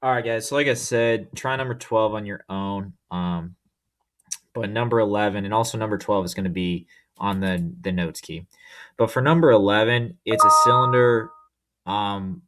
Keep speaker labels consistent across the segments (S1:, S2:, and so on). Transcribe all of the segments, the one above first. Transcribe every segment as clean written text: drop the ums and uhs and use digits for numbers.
S1: All right, guys. So, like I said, try number 12 on your own. But number 11 and also number 12 is going to be on the notes key. But for number 11, it's a cylinder. Um,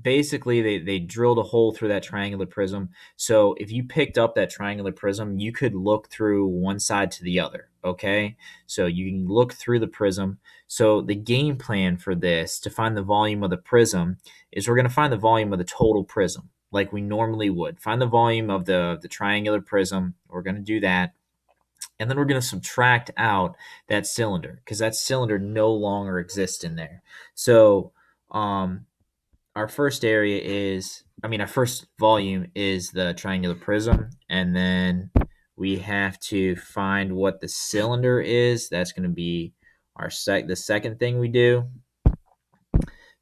S1: Basically, they drilled a hole through that triangular prism. So if you picked up that triangular prism, you could look through one side to the other. Okay, so you can look through the prism. So the game plan for this to find the volume of the prism is we're going to find the volume of the total prism like we normally would. Find the volume of the triangular prism. We're going to do that. And then we're going to subtract out that cylinder because that cylinder no longer exists in there. So our first area is, our first volume is the triangular prism. And then we have to find what the cylinder is. That's going to be the second thing we do.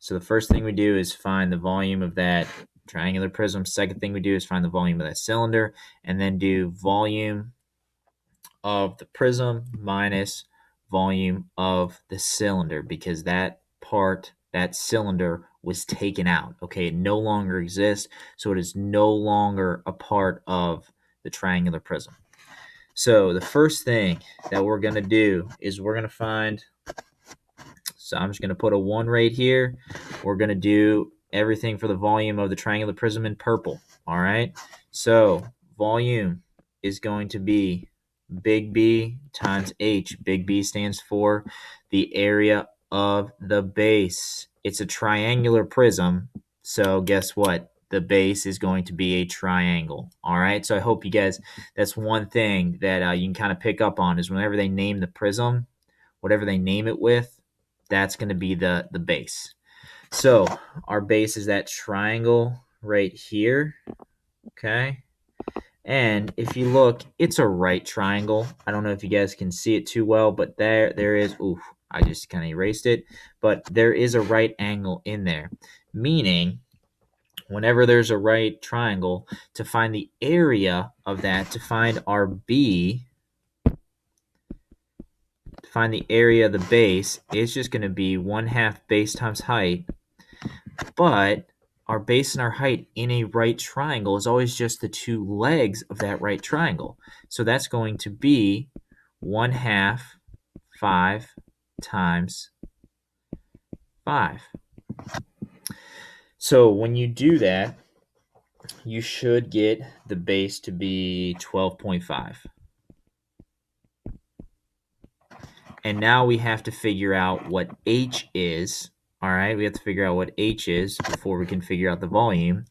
S1: So the first thing we do is find the volume of that triangular prism. Second thing we do is find the volume of that cylinder and then do volume of the prism minus volume of the cylinder because that cylinder was taken out. Okay, it no longer exists, so it is no longer a part of the triangular prism. So the first thing that we're going to do is we're going to find, so I'm just going to put a 1 right here. We're going to do everything for the volume of the triangular prism in purple. All right, so volume is going to be big B times H. Big B stands for the area of the base. It's a triangular prism, so guess what? The base is going to be a triangle. All right, so I hope you guys, that's one thing that you can kind of pick up on is whenever they name the prism, whatever they name it with, that's going to be the base. So our base is that triangle right here, okay? And if you look, it's a right triangle. I don't know if you guys can see it too well, but there is, oof, I just kind of erased it. But there is a right angle in there, meaning whenever there's a right triangle, to find the area of that, to find our B, to find the area of the base, it's just going to be 1/2 base times height. But our base and our height in a right triangle is always just the two legs of that right triangle. So that's going to be 1/2 5 times 5. So when you do that, you should get the base to be 12.5. And now we have to figure out what H is. All right, we have to figure out what H is before we can figure out the volume.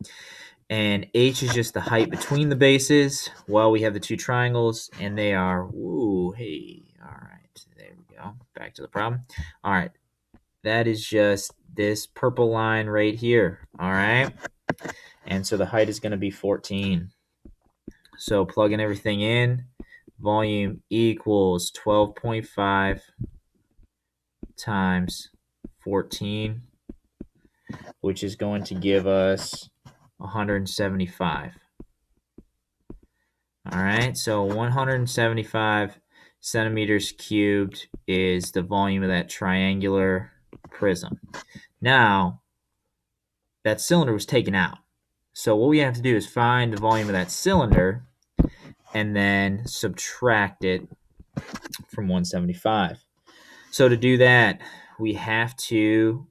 S1: And H is just the height between the bases. Well, we have the two triangles, and they are, ooh, hey, all right, there we go. Back to the problem. All right, that is just this purple line right here, all right? And so the height is going to be 14. So plugging everything in, volume equals 12.5 times 14, which is going to give us 175. All right, so 175 centimeters cubed is the volume of that triangular prism. Now, that cylinder was taken out. So what we have to do is find the volume of that cylinder and then subtract it from 175. So to do that, we have to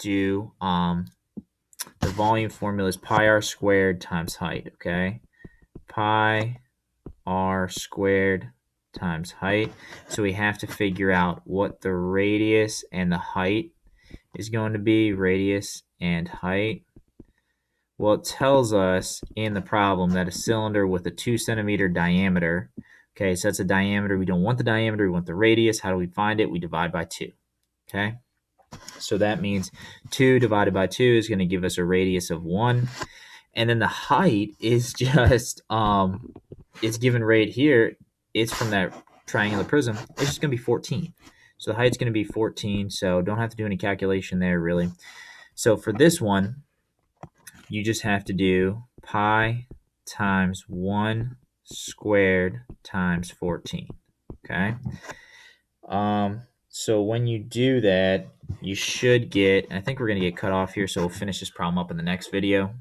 S1: do the volume formula is pi r squared times height, okay? Pi r squared times height. So we have to figure out what the radius and the height is going to be, radius and height. Well, it tells us in the problem that a cylinder with a 2 centimeter diameter, okay, so that's a diameter. We don't want the diameter, we want the radius. How do we find it? We divide by 2, okay? So that means 2 divided by 2 is going to give us a radius of 1. And then the height is just, it's given right here. It's from that triangular prism. It's just going to be 14. So the height's going to be 14, so don't have to do any calculation there, really. So for this one, you just have to do pi times 1 squared times 14, okay? So when you do that, you should get, I think we're going to get cut off here, so we'll finish this problem up in the next video.